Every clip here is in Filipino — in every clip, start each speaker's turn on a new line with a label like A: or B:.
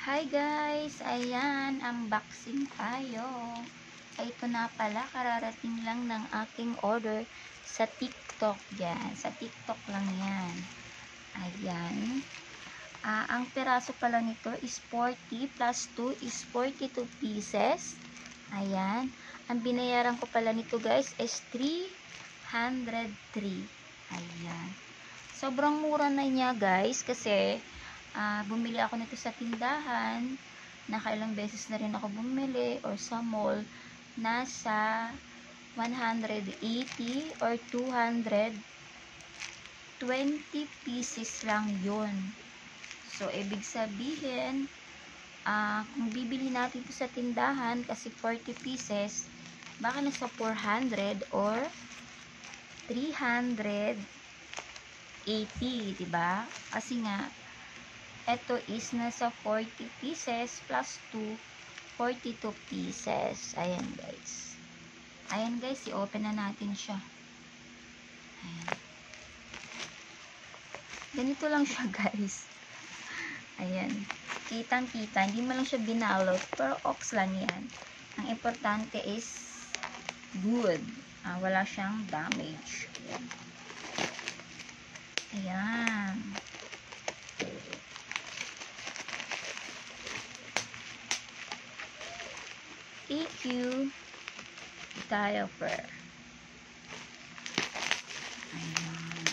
A: Hi guys! Ayan, unboxing tayo. Ito na pala, kararating lang ng aking order sa TikTok yan. Sa TikTok lang yan. Ayan. Ang peraso pala nito is 40 plus 2 is 42 pieces. Ayan. Ang binayaran ko pala nito guys is 303. Ayan. Sobrang mura na niya guys kasi bumili ako nito sa tindahan. Nakailang beses na rin ako bumili or sa mall. Nasa 180 or 220 pieces lang yun. So, ibig sabihin, kung bibili natin ito sa tindahan kasi 40 pieces, baka nasa 400 or 380, diba? Kasi nga, ito is nasa 40 pieces plus 2, 42 pieces. Ayan guys. Ayan guys, i-open na natin siya. Ayan. Ganito lang siya guys. Ayan. Kitang-kita. Hindi mo lang siya binalot. Pero ox lang yan. Ang importante is good. Wala siyang damage. Ayan. EQ diaper. Ayan.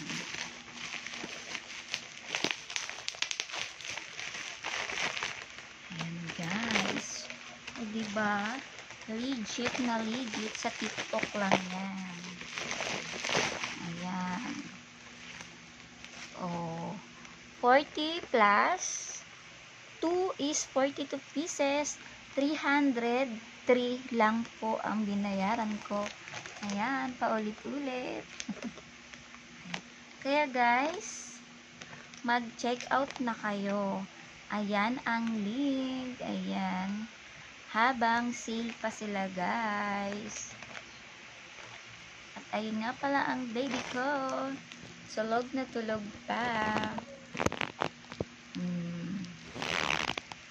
A: Ayan guys. O diba? Legit na legit sa TikTok lang yan. Ayan. Oh. 40 plus 2 is 42 pieces. 303 lang po ang binayaran ko. Ayan, paulit-ulit. Kaya guys, mag-check out na kayo. Ayan ang link. Ayan. Habang sale pa sila guys. At ayun nga pala ang baby ko. Tulog na tulog pa.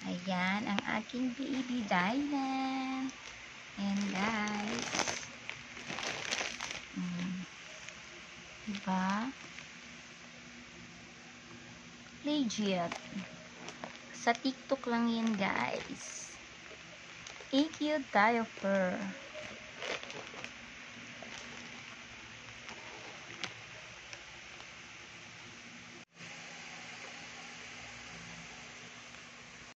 A: Ayan, ang aking baby Dylan. Ayan, guys. Diba? Legit. Sa TikTok lang yan, guys. EQ diaper.